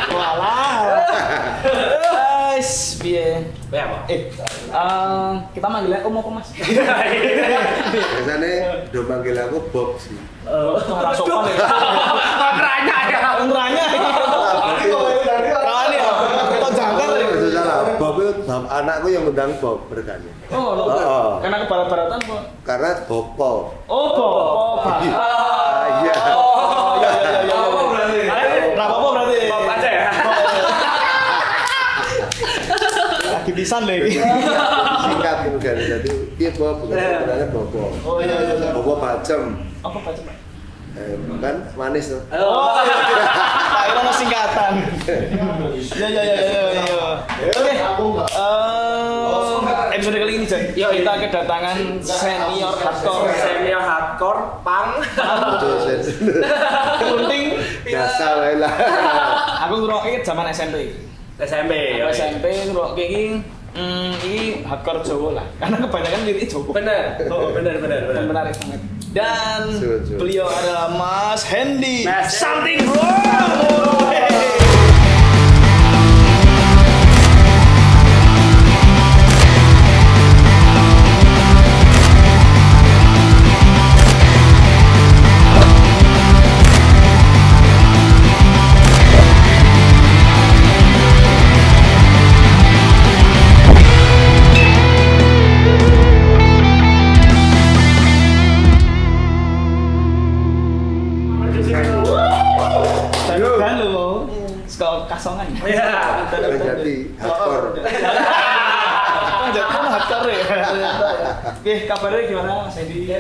Walah. Guys, piye? Apa? Kita manggilnya Om apa Mas? Biasanya udah manggil aku Bob sih. Ora sopan ya. Ngeranya ya. Ngeranya. Rawani ya. Kita jangkar. Itu salah. Bob itu anakku yang undang Bob berkali. Oh, karena kebarat-baratan kok. Karena Bopo. Oh, Bob. Iya. Apa berarti? Bob aja ya. Lagi pisan lagi. Singkat gitu kan. Jadi dia Bob sebenarnya Bopo. Oh iya. Bopo Bacem. Apa baca, Pak? Kan manis tuh. Oh, tak kira singkatan. Ya. Oke. Episode kali ini kita kedatangan senior hardcore punk. Penting. Biasa lah. Aku ngrungokne zaman SMP. SMP ngrungokne iki hardcore Jawa lah. Karena kebanyakan lirik Jawa. Bener. Dan menarik banget. Dan Setuju. beliau adalah Mas Hendy. Something wrong. Dan lo sekolah kasongan. Iya. Jadi hardcore. Jadi hardcore ya. Oke, kabarnya gimana Mas Hendy?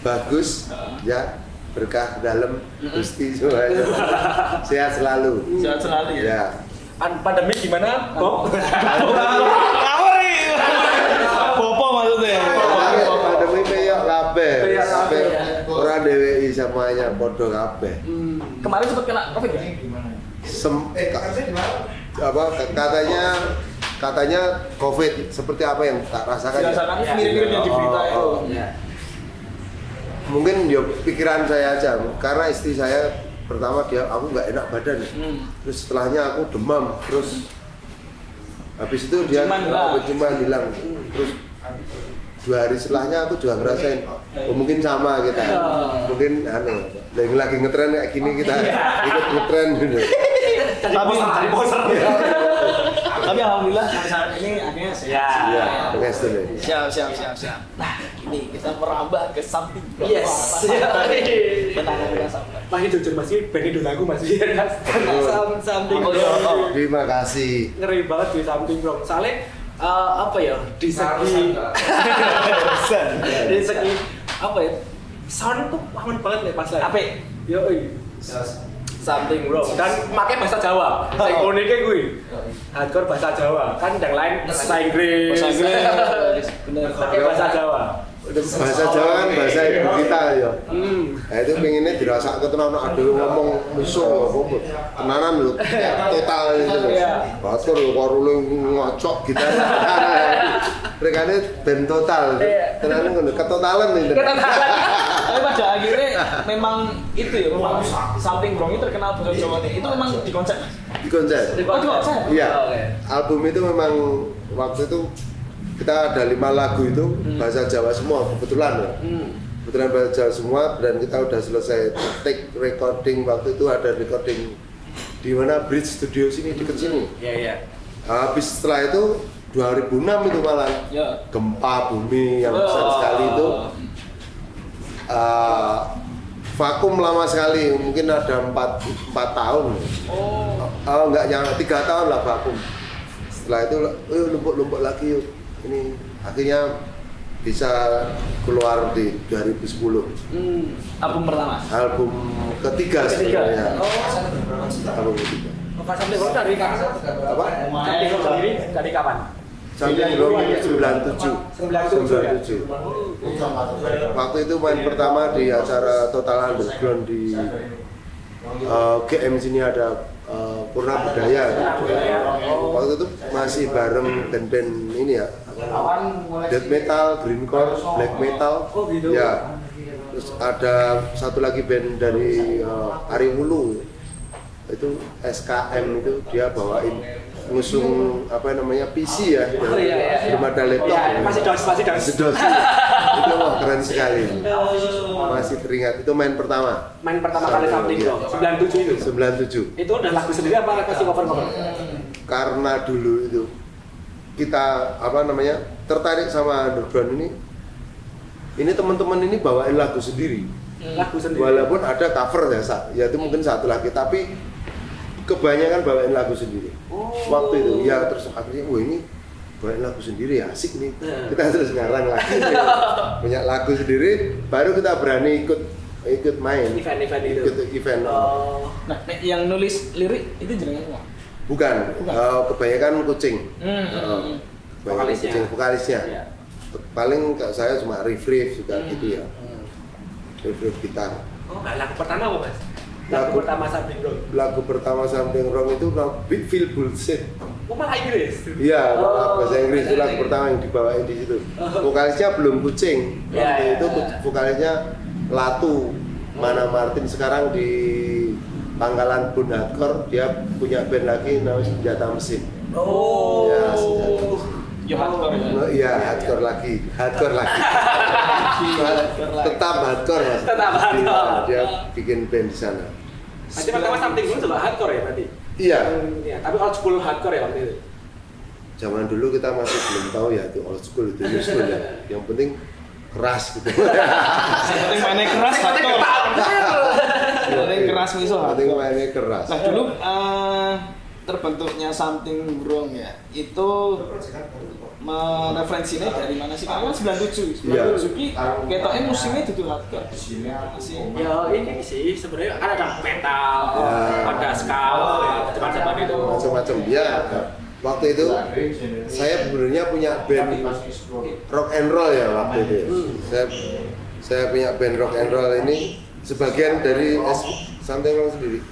Bagus ya, berkah dalam Gusti semuanya. Sehat selalu. Sehat selalu ya. Ya. Pandemi gimana, Bob? Ngawur nih. Bopo maksudnya. Pandemi peyok kabeh. Peyok kabeh, ya. Ora DWI semuanya podo kabeh. Kemarin sempat kena Covid ya? Katanya Covid seperti apa yang tak rasakan. Dirasakan mirip-mirip yang di berita itu. Mungkin ya pikiran saya aja, karena istri saya pertama aku nggak enak badan, terus setelahnya aku demam, terus habis itu dia cuma hilang, terus 2 hari setelahnya aku juga ngerasain, mungkin sama kita, mungkin aneh, lagi ngetren kayak gini kita ikut ngetren gitu. Cari poser. Tapi alhamdulillah saat ini akhirnya sehat. Iya, pengen deh. Siap. Nah, ini kita merambah ke samping. Yes. Tenang kita sampai. Masih jujur masih band idolaku masih something Oh, wrong. Terima kasih. Ngeri banget di something wrong. Soalnya apa ya? Di segi apa ya? Sound tuh aman banget nih pas live. Apa? Yo, something wrong. Dan pakai bahasa Jawa. Sing uniknya gue. Hardcore bahasa Jawa. Kan yang lain bahasa Inggris. Bener. Pakai bahasa Jawa. Bahasa Jawa kan bahasa ibu kita ya. Nah itu pengennya dirasa ketenanan ada ngomong musuh apa tenanan lho total gitu. Batur karo lu ngocok kita. Mereka ini band total. Tenanan ngono ketotalan itu. Tapi pada akhirnya memang itu ya, memang Something Wrong itu terkenal bahasa Jawa ini. Itu memang di konsep. Di konser. Oh, di konsep. Iya. Album itu memang waktu itu kita ada 5 lagu itu bahasa Jawa semua kebetulan ya. Kebetulan bahasa Jawa semua dan kita udah selesai take recording, waktu itu ada recording di mana Bridge Studio sini deket sini. Iya. Habis setelah itu 2006 itu malah gempa bumi yang besar sekali itu. Vakum lama sekali, mungkin ada 4 tahun. Enggak, yang 3 tahun lah vakum. Setelah itu, lumpuk lagi yuk. Ini akhirnya bisa keluar di 2010. Album pertama. Album ketiga sebenarnya. Album ketiga. Something Wrong dari kapan? Apa? Something Wrong sendiri dari kapan? Something Wrong 97. Waktu itu main pertama di acara Total Underground di GM sini ada Purna Budaya. Waktu itu masih bareng band-band ini ya, death metal, greencore, black metal. Oh gitu. Ya, Terus ada satu lagi band dari Ariwulu, itu SKM, itu dia bawain ngusung apa namanya PC ya, belum ada laptop. Masih dos. Itu wah keren sekali. Masih teringat, itu main pertama. Main pertama kali Something Wrong, 97 itu. 97. Itu udah lagu sendiri apa kasih cover? Karena dulu itu kita apa namanya tertarik sama underground ini teman-teman ini bawain lagu sendiri. Lagu sendiri. Walaupun ada cover ya itu mungkin satu lagi, tapi kebanyakan bawain lagu sendiri. Waktu itu ya, terus akhirnya wah ini bawain lagu sendiri asik nih. Kita terus ngarang lagi punya lagu sendiri, baru kita berani ikut main Event itu. ikut event. Nah, yang nulis lirik itu jenengnya apa? Bukan. Kebanyakan Kucing. Vokalisnya. Vokalisnya. Iya. Paling saya cuma riff juga gitu ya. Riff gitar. Oh, lagu pertama apa, Mas? Lagu pertama Something Wrong. Lagu pertama Something Wrong itu Big Feel Bullshit. Oh, malah Inggris. Iya, bahasa Inggris itu lagu pertama yang dibawain di situ. Vokalisnya belum Kucing. Waktu itu vokalisnya Latu. Mana Martin sekarang di Pangkalan Bun Hardcore, dia punya band lagi namanya Senjata Mesin. Oh. Ya, Senjata Mesin. Yo hardcore. Iya, hardcore lagi. Tetap hardcore Mas. Tetap hardcore. Dia bikin band di sana. Berarti pertama Something Wrong juga hardcore ya tadi? Iya. Iya, tapi old school hardcore ya waktu itu. Zaman dulu kita masih belum tahu ya itu old school itu new school ya. Yang penting keras gitu. Yang penting mainnya keras hardcore. Yang penting keras miso Yang penting hardcore. mainnya keras. Nah dulu terbentuknya Something Wrong ya, itu referensinya dari mana sih? Karena kan 97 ki ketoknya musimnya itu hardcore. Ya ini sih sebenarnya kan ada metal, ada ska, macam-macam itu. Macam-macam ya. Waktu itu saya sebenarnya punya band rock and roll ya waktu itu. Saya punya band rock and roll ini sebagian dari Something Wrong sendiri.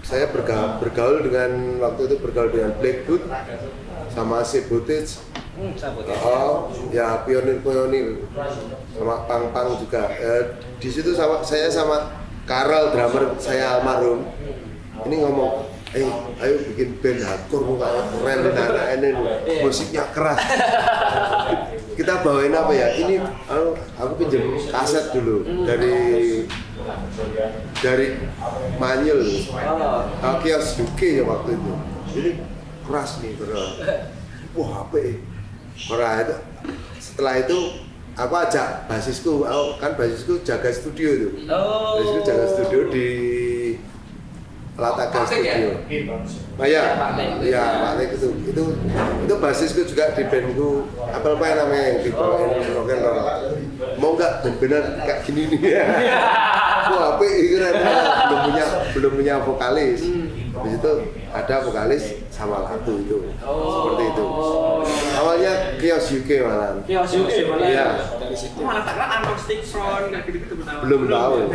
Saya bergaul dengan waktu itu dengan Blackwood sama Sabotage. Ya pionir sama Pang juga. Di situ saya sama Karel, drummer saya almarhum. Ini ngomong, ayo bikin band hardcore mukanya keren anak ini musiknya keras. Kita bawain apa ya? Ini aku pinjam kaset dulu dari Manyul, Kios UK ya waktu itu. Ini keras nih, wah apa ya? Itu. Setelah itu aku ajak basisku, basisku jaga studio itu. Basisku jaga studio di Lataga Studio. Ya, Pak Tek itu basisku juga di bandku. Apa namanya yang dibawain rock and roll. Mau nggak benar kayak gini nih ya? Wah, apa keren, belum punya vokalis. Di situ ada vokalis sama Latu itu, seperti itu. Awalnya Kios UK malah. Kios UK malah. Iya. Malah tak kira Anostic Front kayak gitu belum tahu.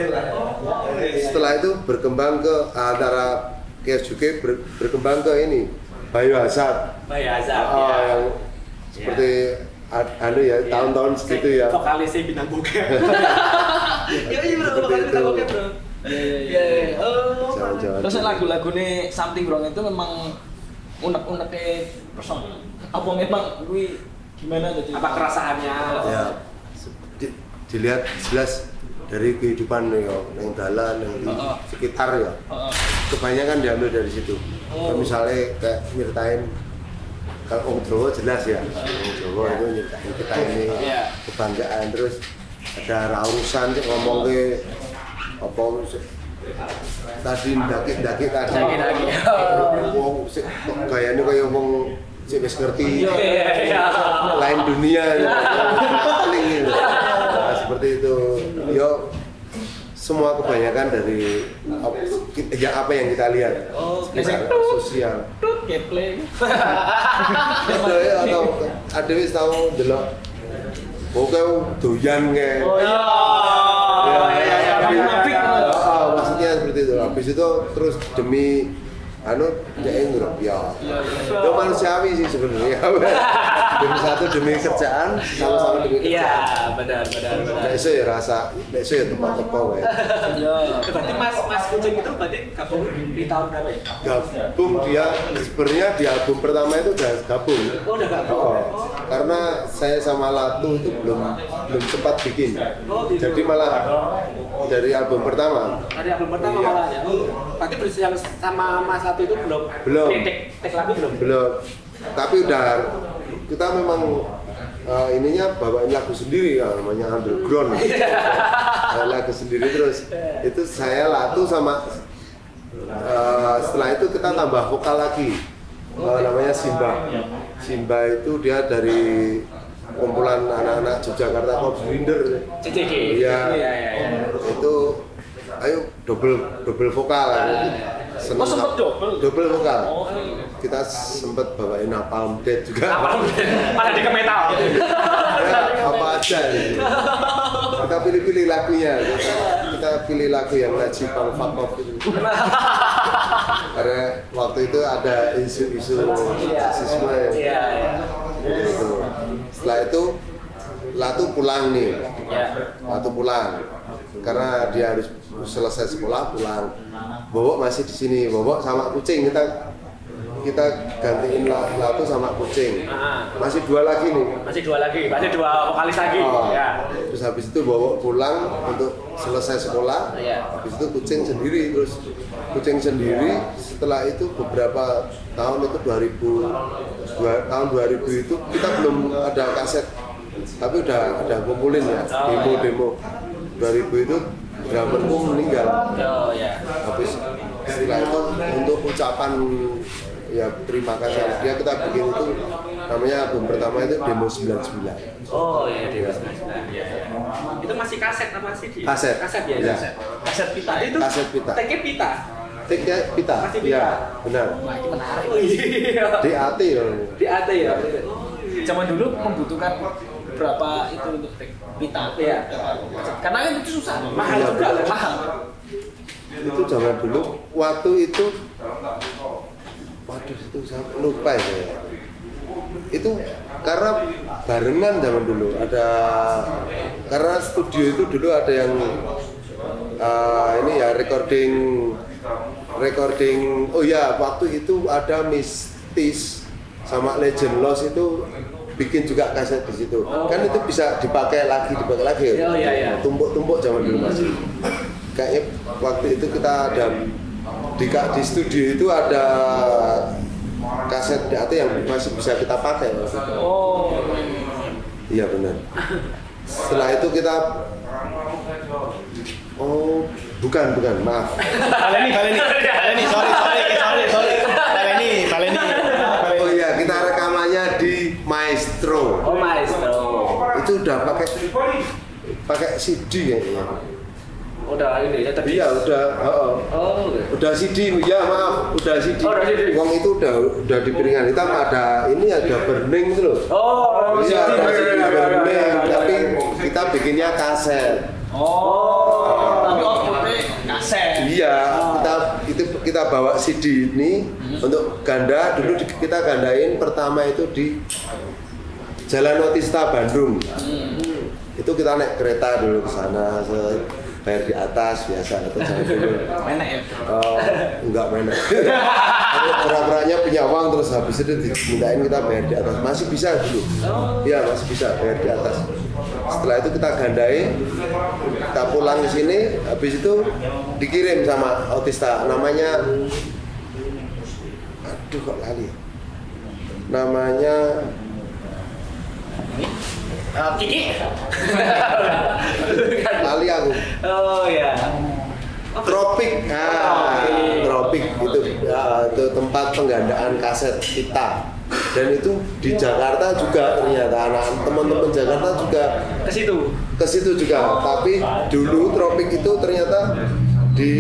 Setelah itu berkembang ke antara Kios UK berkembang ke ini Biohazard. Yang seperti ya tahun-tahun segitu ya. Vokalisnya Bintang Bokep. Iya bro, vokalisnya Bintang Bokep bro. Iya. Terus lagu-lagunya Something Wrong itu memang unek-uneknya personal. Apa memang gue gimana jadi? Apa kerasaannya? Ya, dilihat jelas dari kehidupan ya, yang dalan, yang di sekitar ya. Kebanyakan diambil dari situ. Misalnya kayak nyeritain kalau Jawa jelas ya, Jawa itu nyeritain kita ini kebanggaan, terus ada rausan ngomong ke apa tadi daki tadi wong gayane kaya wong sing wis ngerti lain dunia seperti itu. Yo semua kebanyakan dari apa yang kita lihat sosial gameplay atau ada wis tahu delok pokoknya doyan kayak maksudnya seperti itu. Habis itu terus demi dia ngerok ya. Itu manusiawi sih sebenarnya. demi kerjaan, sama-sama demi kerjaan. Iya, benar. Besok ya rasa, besok ya tepat-tepat ya. Berarti Mas Kucing itu berarti gabung di tahun berapa ya? Gabung dia, sebenarnya di album pertama itu udah gabung. Oh, udah gabung. Karena saya sama Latu itu belum sempat bikin. Gitu. Jadi malah dari album pertama. Dari album pertama Iya. malah ya. Berarti berisi yang sama Mas Latu itu belum. Belum. Tek lagu belum. Belum. Tapi udah kita memang ininya bawain lagu sendiri ya, namanya underground. Lagu sendiri terus itu saya Latu sama setelah itu kita tambah vokal lagi. Namanya Simba itu dia dari kumpulan anak-anak Yogyakarta Corps Grinder. CCG. Iya. Itu ayo double vokal. Sempet double vokal. Kita sempet bawain Napalm Death juga. Pada di ke metal. Ya, apa aja gitu. Kita pilih-pilih lagunya. Kita pilih lagu yang Najib Al-Fakov itu. Karena waktu itu ada isu-isu rasisme. Iya. Gitu. Setelah itu Latu pulang nih. Latu pulang. Karena dia harus selesai sekolah pulang. Bobok masih di sini. Bobok sama Kucing kita gantiin Latu sama Kucing. Masih dua lagi nih. Masih dua vokalis lagi. Ya. Terus habis itu Bobok pulang untuk selesai sekolah. Habis itu Kucing sendiri setelah itu beberapa tahun itu 2000 itu kita belum ada kaset. Tapi udah kumpulin ya, demo 2000 itu drummerku meninggal. Habis setelah itu untuk ucapan ya terima kasih sama dia kita bikin itu namanya album pertama itu Demo 99. Oh iya Demo 99. Itu masih kaset apa sih? Kaset ya. Ya. Kaset pita itu. Kaset pita. Take pita. Pita. Masih pita. Iya, benar. Wah, ini menarik. Iya. DAT ya. DAT ya. Zaman dulu membutuhkan berapa itu untuk pita? Iya. Karena kan itu susah. Mahal juga. Mahal. Itu zaman dulu waktu itu saya lupa ya. Itu karena barengan zaman dulu karena studio itu dulu ada yang ini ya recording. Oh ya, waktu itu ada Mistis sama Legend Lost itu bikin juga kaset di situ. Kan itu bisa dipakai lagi ya. Iya. Tumpuk zaman dulu masih. Kayaknya waktu itu kita ada di studio itu ada kaset DAT yang masih bisa kita pakai. Iya benar. Setelah itu kita bukan maaf. Baleni, sorry. Baleni. Oh iya, kita rekamannya di Maestro. Oh Maestro. Itu udah pakai CD kayaknya. Udah ini ya tadi. Iya, udah. Udah CD, ya maaf, udah CD. Uang itu udah di piringan hitam ada burning itu loh. Iya, ada burning, tapi kita bikinnya kaset. Tapi outputnya kaset. Iya, kita bawa CD ini untuk ganda. Dulu kita gandain pertama itu di Jalan Otista Bandung. Itu kita naik kereta dulu ke sana. Bayar di atas biasa atau jangan dulu. Menek ya? Enggak menek. Pura-puranya punya uang terus habis itu dimintain kita bayar di atas. Masih bisa dulu. Iya masih bisa bayar di atas. Setelah itu kita gandai, kita pulang ke sini, habis itu dikirim sama Otista. Namanya, aduh kok lali. Namanya Kiki. lali aku. Oh ya. Tropik, Tropik itu tempat penggandaan kaset kita. Dan itu di Jakarta juga ternyata teman-teman Jakarta juga ke situ juga. Tapi dulu Tropik itu ternyata di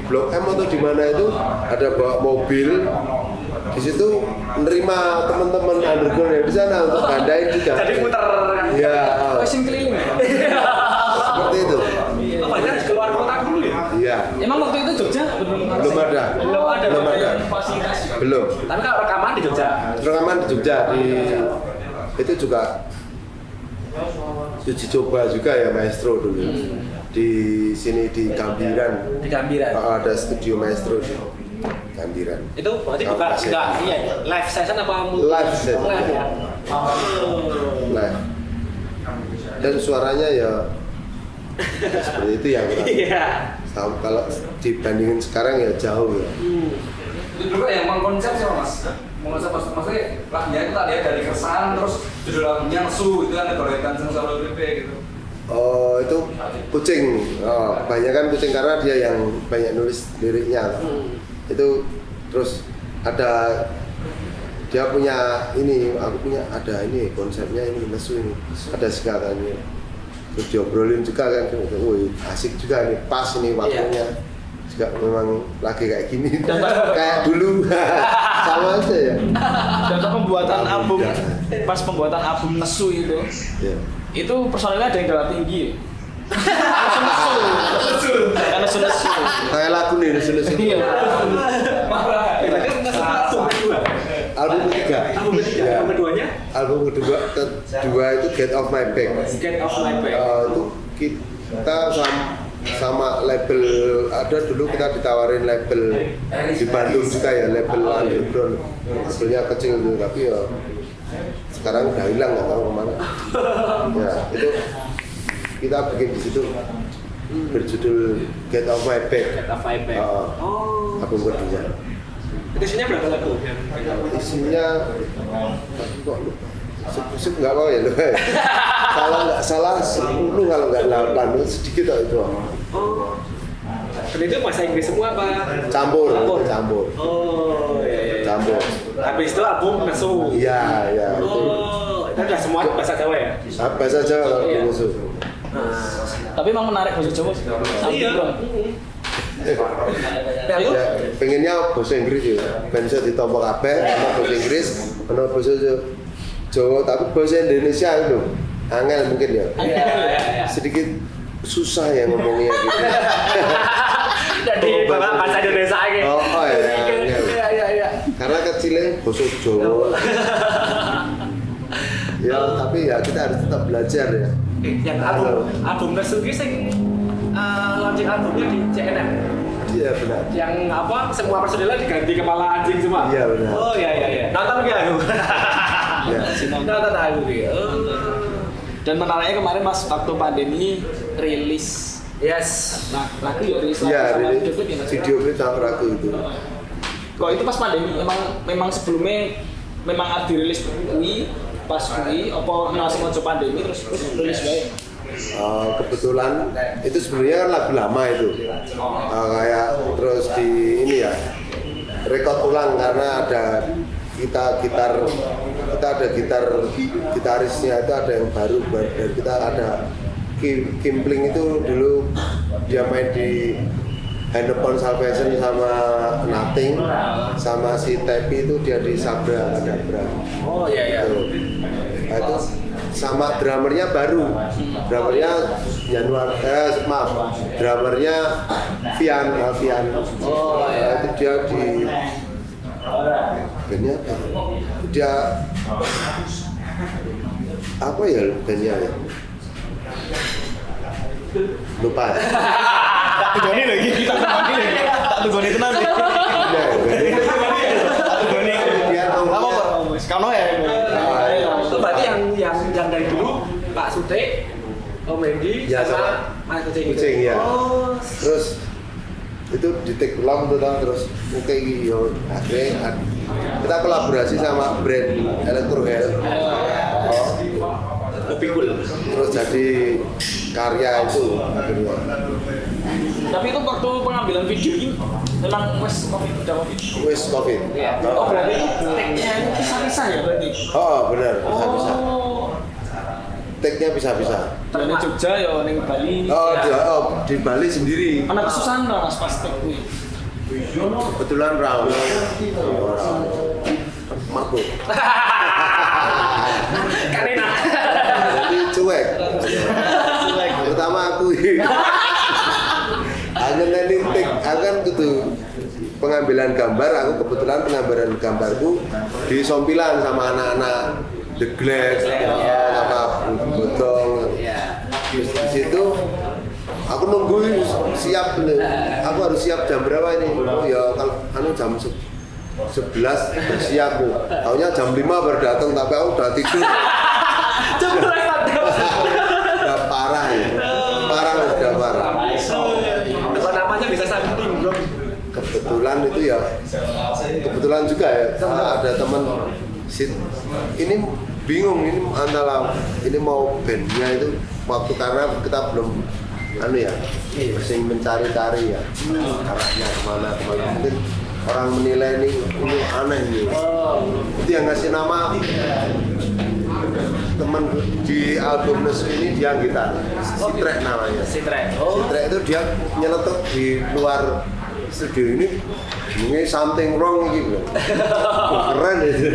Blok M atau di mana itu ada bawa mobil. Di situ menerima teman-teman underground yang di sana untuk gandain juga. Jadi putar. Iya. Passing keliling. Seperti itu. Apa harus keluar kota dulu ya? Iya. Emang waktu itu Jogja Belum ada. fasilitas. Belum. Tapi kalau rekaman di Jogja. Rekaman di Jogja itu juga uji coba juga ya maestro dulu. Di sini di Gambiran. Di Gambiran. Ada studio maestro di Gambiran. Itu berarti bukan enggak live session apa live session. Live ya. Live. Dan suaranya ya seperti itu yang kalau dibandingin sekarang ya jauh ya. Itu juga yang mengkonsep sih Mas. Mengkonsep maksudnya lagunya itu tadi dari keresahan terus judul lagunya Su itu kan gorekan sensor gitu. Oh itu Kucing. Banyak kan Kucing karena dia yang banyak nulis liriknya. Itu terus ada dia punya ini, aku punya ada ini konsepnya ini Nesu ini ada singkatannya. Terus diobrolin juga kan, wih asik juga nih, pas ini waktunya. Juga memang lagi kayak gini, kayak dulu sama aja ya. Dan pembuatan album, pas pembuatan album Nesu itu, itu personilnya ada yang darah tinggi. Nesu. Kayak lagu nih Nesu. Album ketiga. Album keduanya? Album kedua itu Get Off My Back. Get Off My Back. Itu kita sama label, ada dulu kita ditawarin label di Bandung juga ya, label underground. Labelnya kecil itu, tapi ya sekarang udah hilang nggak tahu kemana. Ya itu kita bikin di situ berjudul Get Off My Back. Get Off My Back. Album kedua. Isinya berapa lagu? Isinya kok Sip nggak apa ya loh. Kalau nggak salah 10 kalau nggak 8 sedikit itu. Dan itu bahasa Inggris semua apa? Campur. Oh iya. Campur. Habis itu album Nesu. Iya. Itu udah semua bahasa Jawa ya? Bahasa Jawa kalau Nesu. Tapi emang menarik bahasa Jawa sih. Iya. Ya, pengennya bahasa Inggris ya. Bahasa ditompo kabeh sama bahasa Inggris, ana bahasa Jawa tapi bahasa Indonesia itu angel mungkin ya. Sedikit susah ya ngomongnya gitu. Jadi bahasa Indonesia ini. Iya. Karena kecilnya bahasa Jawa. Ya, tapi ya kita harus tetap belajar ya. Yang album Nesu ini sing launching albumnya di CNM. Iya benar. Yang apa? Semua personilnya diganti kepala anjing semua. Iya benar. Oh iya. Nonton nggak aku? Ya. Nonton aku ya. Dan menariknya kemarin pas waktu pandemi rilis. Yes. Lagu ya rilis. Iya, rilis video klip sama lagu itu. Kok itu pas pandemi memang sebelumnya memang ada dirilis pas apa langsung aja pandemi terus rilis baik. Kebetulan itu sebenarnya kan lagu lama itu. Kayak terus di ini ya rekod ulang karena ada gitarisnya itu ada yang baru dan kita ada Kimpling itu dulu dia main di Hand Upon Salvation sama Nothing, sama si Tepi itu dia di Sabra ada berapa. Oh iya. Nah, itu sama drummernya baru, drummernya drummernya Vian. Oh iya. Itu dia di bandnya dia apa ya bandnya ya? Lupa. Tak tugoni lagi. Tak tugoni itu nanti. Apa Mas? Kano ya. Itu berarti yang dari dulu Pak Sute, Om Mendy sama Mas Kucing ya. Terus itu di take ulang tuh terus kayak gitu akhirnya kita kolaborasi sama brand Electro Health. Pikul. Terus jadi karya itu akhirnya. Tapi itu waktu pengambilan video ini memang wes COVID. Iya. Oh berarti take-nya itu pisah-pisah ya berarti? Oh benar, pisah-pisah. Take-nya pisah-pisah. Di Jogja ya ning Bali. Di Bali sendiri. Anak kesusahan lah mas pas take kuwi. Kebetulan Raul mabuk. Kan enak. Jadi cuek. Pertama aku angen nanti take akan kudu pengambilan gambar, aku kebetulan pengambilan gambarku di Sompilan sama anak-anak The Glass, sama Bodong. Di situ aku nungguin siap, aku harus siap jam berapa ini? Oh ya kalau jam 11 bersiap tuh. Taunya jam 5 baru datang, tapi aku udah tidur. Udah parah ya. Udah parah. Kalau namanya bisa samping, bro. Kebetulan itu ya, kebetulan juga ya ada teman ini bingung ini antara ini mau bandnya itu waktu karena kita belum masih mencari-cari ya arahnya kemana mungkin orang menilai ini aneh nih. Itu yang ngasih nama teman di album Nesu ini dia gitar Sitrek namanya. Sitrek itu dia nyeletuk di luar studio ini something wrong gitu. Keren itu.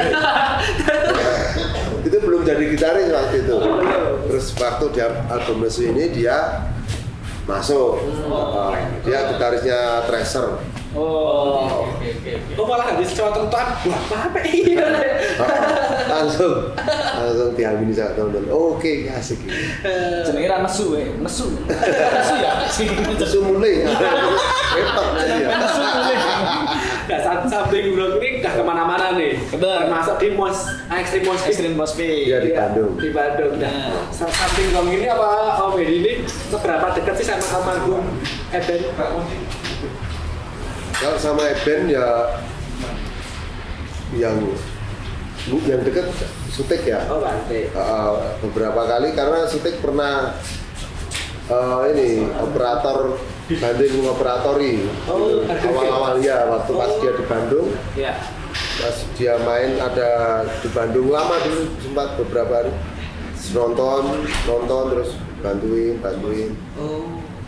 Itu belum jadi gitaris waktu itu. Terus waktu dia album Nesu ini dia masuk. Dia gitarisnya Tracer. Oh malah habis cowok tentuan, wah apa ini? Langsung diamini sama teman-teman. Oke, asik. Jenenge ra nesu ya. Nesu ya. Nesu mulai. Repot aja. Nesu mulai. Nggak samping bro ini udah kemana-mana nih. Termasuk di Extreme Mos P. Iya di Bandung. Di Bandung. Nah, samping Gong ini apa Om Hedi ini seberapa dekat sih sama almarhum Eben? Kalau sama Eben ya yang dekat Sutik ya. Oh Bante. Beberapa kali karena Sutik pernah ini operator banding operatori. Awal-awal ya waktu pas dia di Bandung. Iya. Pas dia main ada di Bandung lama dulu sempat beberapa hari nonton terus bantuin.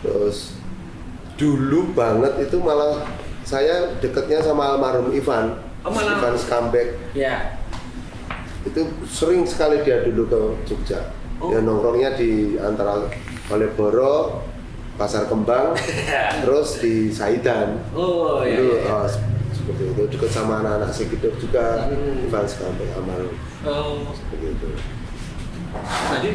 Terus dulu banget itu malah saya dekatnya sama almarhum Ivan Skambek. Ya. Itu sering sekali dia dulu ke Jogja. Dia nongkrongnya di antara Malioboro, Pasar Kembang, terus di Saidan. Itu seperti itu. Dekat sama anak-anak Sekidok juga, Ivan Skambek almarhum. Seperti itu. Jadi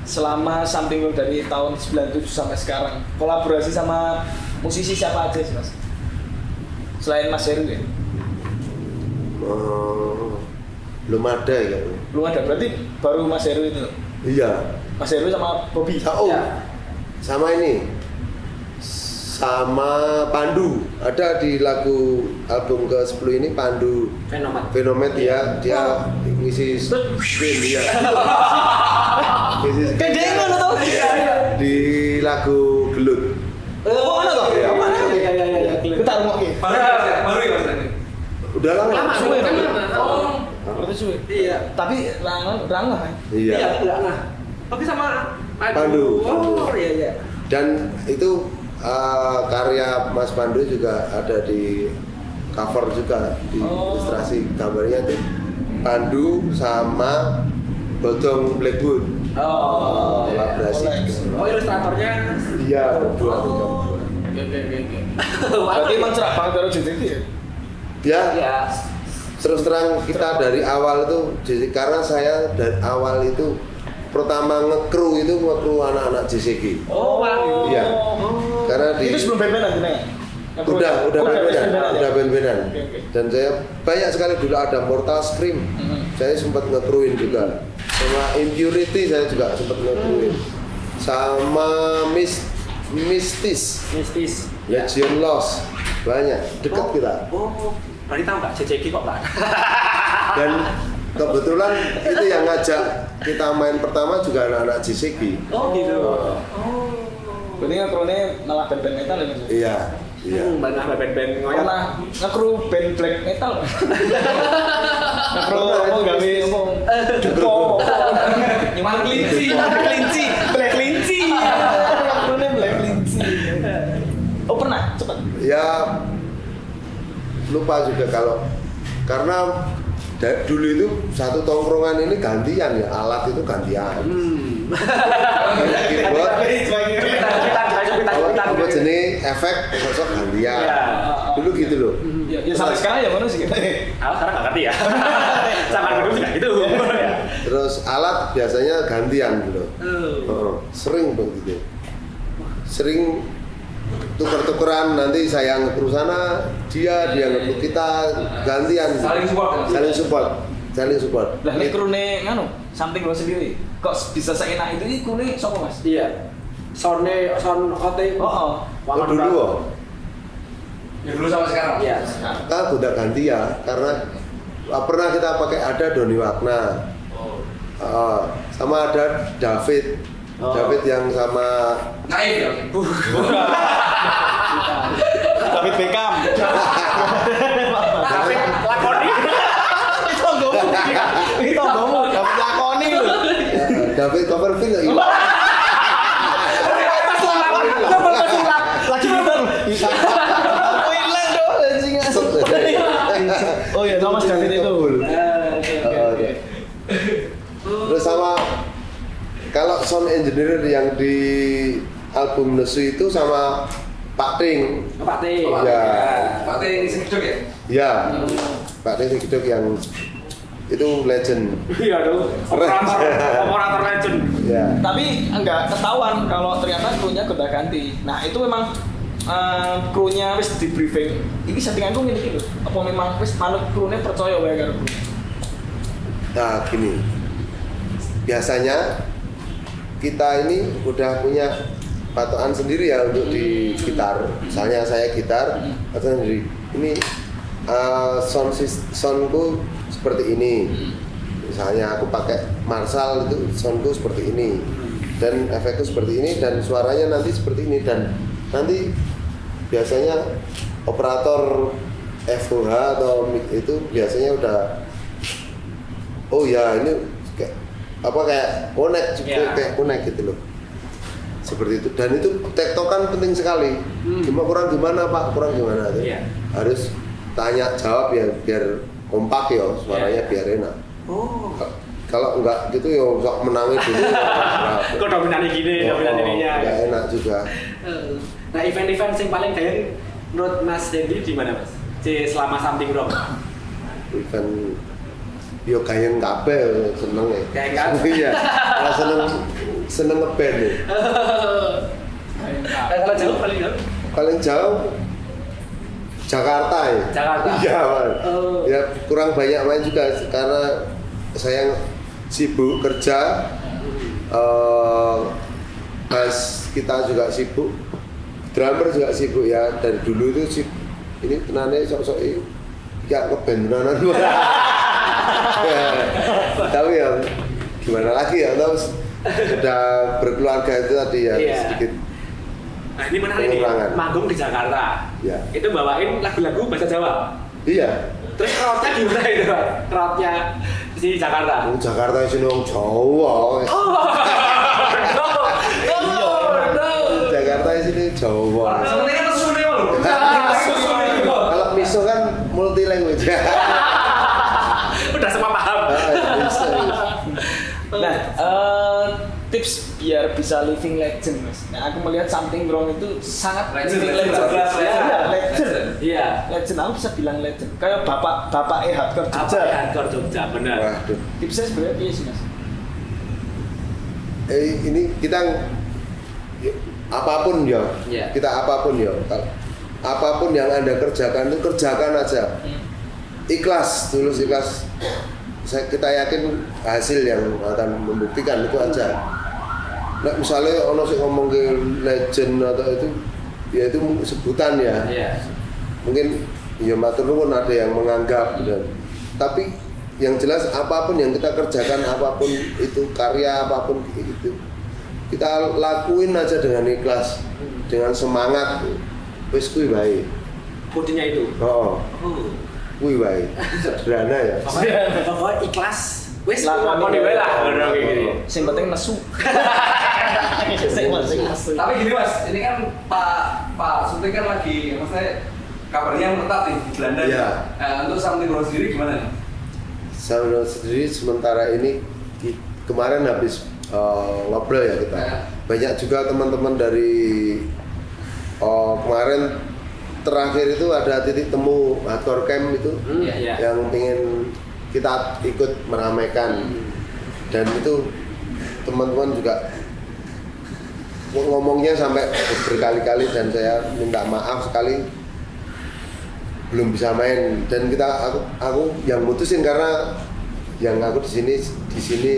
selama Something Wrong dari tahun 97 sampai sekarang kolaborasi sama musisi siapa aja sih mas? Selain Mas Heru ya? Belum ada ya. Belum ada, berarti baru Mas Heru itu? Iya. Mas Heru sama Bobby? Sama ini sama Pandu, ada di lagu album ke-10 ini Pandu Fenomen dia ngisi spin dia. Kayak dia ngono tuh. Di lagu Gelut. Oh, ono toh? Iya. Kita rumokke. Baru ya Mas ini. Udah lama. Suwe kan? Berarti suwe. Iya. Tapi rangah kan? Iya. Tapi sama Pandu. Oh iya. Dan itu karya Mas Pandu juga ada di cover juga di ilustrasi gambarnya tuh Pandu sama Bodong Blackwood. Kolaborasi. Ilustratornya? Iya, berdua. Berarti emang cerah banget dari JTT ya? Ya. Terus terang kita dari awal itu, jadi karena saya dari awal itu pertama ngekru anak-anak JCG. Iya. Karena itu sebelum band-bandan gimana? Udah band-bandan. Dan saya banyak sekali dulu ada Mortal Scream. Saya sempat ngekruin juga. Sama Impurity saya juga sempat ngekruin. Sama Mistis. Legion Lost. Banyak, dekat kita. Berarti tahu nggak JCG kok Pak? Dan kebetulan itu yang ngajak kita main pertama juga anak-anak JCG. Gitu. Berarti ngekrunya malah band-band metal ya mas? Iya. Banyak band-band ngoyak. Pernah ngekru band black metal? Ngekru gawe Duko Nyuman kelinci Black kelinci ngekrunya Black kelinci. Oh pernah? Cepat. Ya lupa juga karena dulu itu satu tongkrongan ini gantian ya, alat itu gantian. Keyboard, apa jenis efek sosok gantian. Dulu gitu loh. Ya sampai sekarang ya mana sih? Sekarang nggak ngerti ya. Zaman dulu juga gitu. Terus alat biasanya gantian gitu. Sering begitu. Sering tuker-tukeran, nanti saya nge-crew sana, dia nge-crew kita, gantian. Saling support. Lah nek krune nganu, something lo sendiri. Kok bisa seenak itu krune sapa Mas? Iya. Sound OT. Dulu. Ya dulu sama sekarang. Iya. Kita udah ganti ya, karena pernah kita pakai ada Doni Wagna. Sama ada David. David yang sama Naif ya. David Beckham. David lakoni. Itu ngomong David lakoni lho. David Copperfield lagi. Lagi gitu. Oh iya, Thomas David itu. Terus sama kalau sound engineer yang di album Nesu itu sama Pak Ting. Pak Ting. Ya. Pak Ting Sigduk ya? Ya. Pak Ting Sigduk yang itu legend. Iya dong. Operator legend. Ya. Tapi enggak ketahuan kalau ternyata krunya gonta ganti. Nah itu memang krunya wis di briefing. Ini settinganku ngene lho. Apa memang wis manut krunya percaya wae karo kru? Nah gini. Biasanya kita ini udah punya patokan sendiri ya untuk di gitar. Misalnya saya gitar, atau sendiri. Ini soundku seperti ini. Misalnya aku pakai Marshall itu soundku seperti ini. Dan efekku seperti ini dan suaranya nanti seperti ini dan nanti biasanya operator FOH atau mic itu biasanya udah oh ya ini kayak connect juga kayak connect gitu loh seperti itu dan itu tektokan penting sekali kurang gimana Pak kurang gimana tuh harus tanya jawab ya biar kompak ya suaranya biar enak kalau enggak gitu ya sok menangi dulu kok dominan gini dominan ininya enggak enak juga. Nah event-event yang paling keren menurut Mas Dendi di mana Mas? Selama Something Wrong Event yo gayeng kabeh seneng ya. Gayeng kabeh. Iya. Seneng ngeband nih. Kalau jauh paling jauh Jakarta ya. Jakarta. Iya, Pak. Ya kurang banyak main juga karena saya sibuk kerja. Bass kita juga sibuk. Drummer juga sibuk ya. Dari dulu itu sibuk. Ini tenane sok-sok ini gak ngeband tenanan. Tapi ya gimana lagi ya terus udah berkeluarga itu tadi ya sedikit. Nah ini menarik nih, manggung di Jakarta. Ya. Itu bawain lagu-lagu bahasa Jawa. Iya. Terus crowdnya gimana itu Pak? Crowdnya di Jakarta. Jakarta sini orang Jawa. Jakarta sini Jawa. Sebenarnya kan Sunda loh. Kalau miso kan multi language. Udah semua paham. Nah, tips biar bisa living legend Mas. Nah, aku melihat Something Wrong itu sangat living legend. Legend. Iya. Legend, aku bisa bilang legend. Kayak bapak Hardcore Jogja. Hardcore Jogja, benar. Waduh. Tipsnya sebenarnya apa sih Mas? Ini kita apapun ya. Iya. Kita apapun ya. Apapun yang Anda kerjakan itu kerjakan aja. Ikhlas, tulus ikhlas. Kita yakin hasil yang akan membuktikan itu aja. Nah, misalnya ono sing ngomong ke legend atau itu ya itu sebutan ya. Mungkin ya matur nuwun ada yang menganggap dan tapi yang jelas apapun yang kita kerjakan apapun itu karya apapun itu kita lakuin aja dengan ikhlas, dengan semangat. Wis kuwi bae. Kuncinya itu. Kuwi wae. Sederhana ya. Pokoknya ikhlas. Wis lakoni wae lah ngono iki. Sing penting nesu. Tapi gini Mas, ini kan Pak Suti kan lagi maksudnya kabarnya menetap nih di Belanda. Iya. Untuk Something Wrong sendiri gimana nih? Something Wrong sendiri sementara ini kemarin habis ngobrol ya kita. Banyak juga teman-teman dari kemarin terakhir itu ada titik temu hardcore camp itu yang ingin kita ikut meramaikan dan itu teman-teman juga ngomongnya sampai berkali-kali dan saya minta maaf sekali belum bisa main dan aku yang mutusin karena yang aku di sini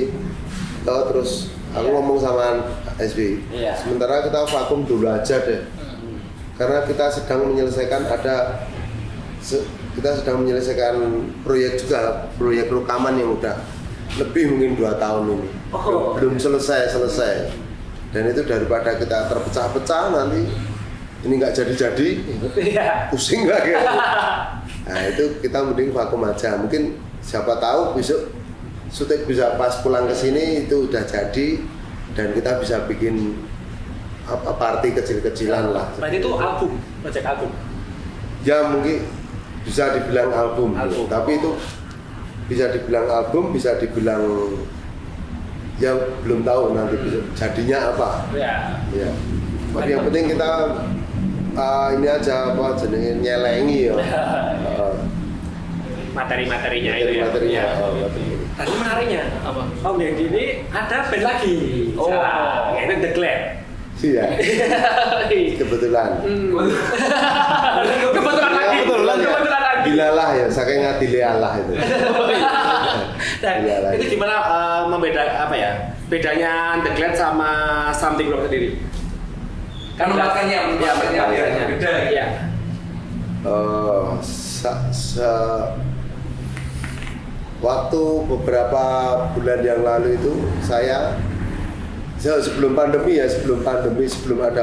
terus aku ngomong sama SB sementara kita vakum dulu aja deh karena kita sedang menyelesaikan proyek juga, proyek rekaman yang udah lebih mungkin 2 tahun ini belum selesai dan itu daripada kita terpecah-pecah nanti ini nggak jadi pusing nggak gitu. Nah itu kita mending vakum aja mungkin siapa tahu besok syuting bisa pas pulang ke sini itu udah jadi dan kita bisa bikin party kecil-kecilan lah. Berarti itu project album? Ya mungkin bisa dibilang album. Tapi itu bisa dibilang album, bisa dibilang ya belum tahu nanti jadinya apa. Ya. Tapi yang penting kita ini aja apa jenenge nyelengi ya. Materi-materinya itu ya. Tadi menariknya apa? Om Dendi ini ada band lagi. Yaitu The Glad. Iya. Kebetulan. Kebetulan lagi. Bilalah ya, saking ngadile Allah itu. Nah, itu gimana bedanya The Glad sama Something Wrong sendiri? Kan makanya beda ya. Waktu beberapa bulan yang lalu itu sebelum ada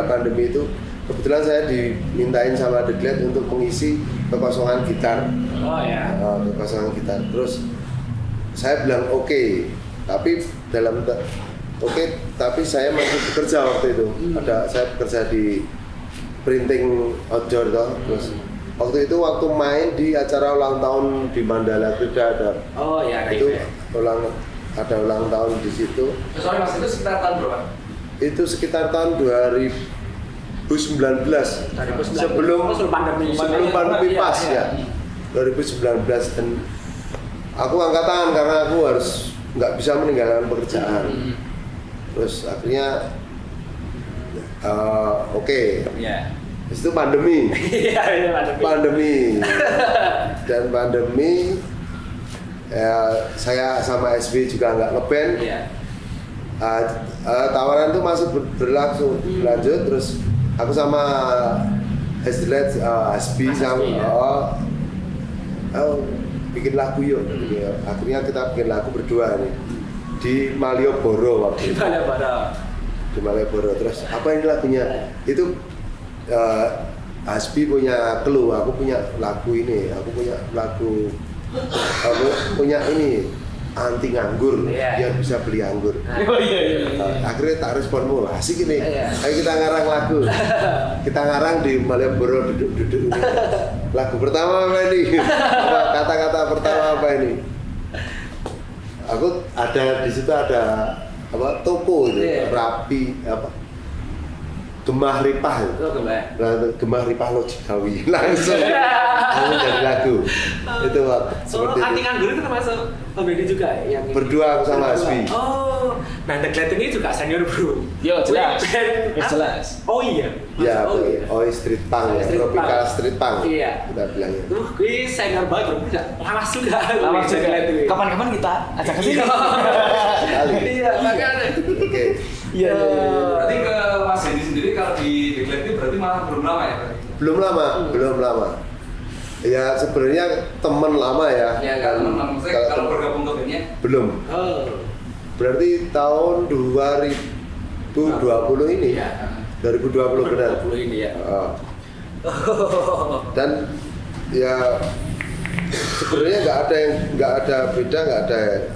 pandemi itu kebetulan saya dimintain sama The Glad untuk mengisi kekosongan gitar. Kekosongan gitar. Terus saya bilang oke, tapi tapi saya masih bekerja waktu itu. Saya bekerja di printing outdoor toh. Terus waktu main di acara ulang tahun di Mandala Krida ada. Ada ulang tahun di situ. Sorry Mas, itu sekitar tahun berapa? Itu sekitar tahun 2019. Sebelum pandemi pas ya. 2019 dan aku angkat tangan karena aku harus nggak bisa meninggalkan pekerjaan. Terus akhirnya Terus itu pandemi. Dan pandemi saya sama SB juga nggak ngeband. Tawaran itu masih berlangsung lanjut. Terus aku sama SB sama bikin lagu yuk. Akhirnya kita bikin lagu berdua nih di Malioboro waktu itu. Di Malioboro. Terus apa ini lagunya? Itu Hasbi punya clue, aku punya lagu ini, aku punya ini anti nganggur, biar bisa beli anggur. Akhirnya tak responmu, asik ini, ayo kita ngarang lagu, kita ngarang di Malioboro duduk-duduk ini. Lagu pertama apa ini? Kata-kata pertama apa ini? Aku ada di situ ada toko itu, rapi Gemah Ripah itu. Gemah Ripah Lojigawi langsung aku jadi lagu itu seperti itu. Anti nganggur itu termasuk Om Dendi juga yang berdua aku sama Hasbi. Nah The Glad ini juga senior bro. Jelas. Ya, street punk ya, tropical street punk. Kita bilangnya. Ini senior banget bro, lawas juga. Kapan-kapan kita ajak ke sini. Iya, makanya. Oke. Iya. Berarti ke Mas Dendi sendiri kalau di The Glad ini berarti malah belum lama ya? Belum lama. Ya sebenarnya teman lama ya. Kalau bergabung ke bandnya? Belum. Berarti tahun 2020 ini. 2020 benar. 2020 ini ya. Dan ya sebenarnya nggak ada beda, nggak ada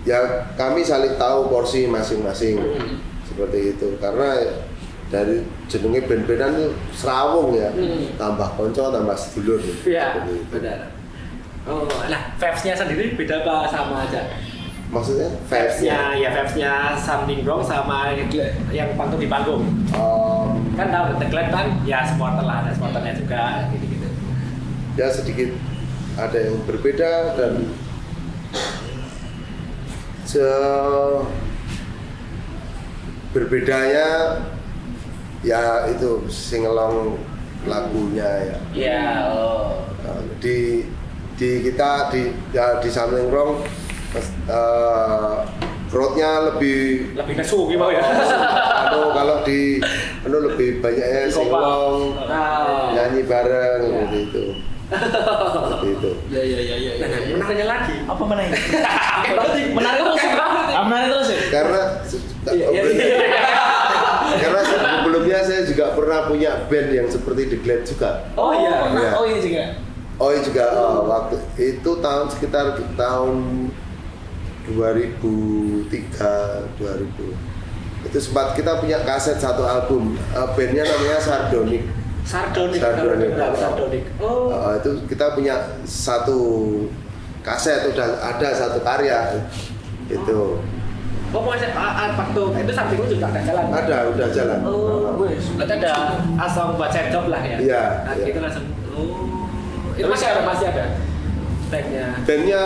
ya kami saling tahu porsi masing-masing seperti itu karena dari jenenge band-bandan itu serawung ya, tambah konco tambah sedulur. Iya, benar. Nah vibes-nya sendiri beda apa sama aja? Maksudnya vibes-nya Something Wrong sama yang panggung di panggung. Kan tahu The Glad kan ya supporter lah, ada supporternya juga gitu-gitu. Ya sedikit ada yang berbeda dan berbedanya ya itu singelong lagunya ya. Iya, oh. Di kita di Something Wrong crowd-nya lebih nesu gitu ya. Kalau di lebih banyaknya singelong, nyanyi bareng gitu itu. Seperti itu. Ya. Menariknya lagi. Apa menarik? Menarik terus. Menarik terus ya? Karena sebelumnya saya juga pernah punya band yang seperti The Glad juga. Oh iya. Ya. Oh iya juga. Oh iya juga. Waktu itu sekitar tahun 2003, 2000. Itu sempat kita punya kaset satu album. Bandnya namanya Sardonic. Sardonic. Oh. Itu kita punya satu kaset, udah ada satu karya itu. Oh, waktu itu Something Wrong juga ada jalan? Ada, udah jalan. Oh, berarti ada asal buat set job lah ya? Iya. Nah, iya. itu langsung, itu masih ada? Bandnya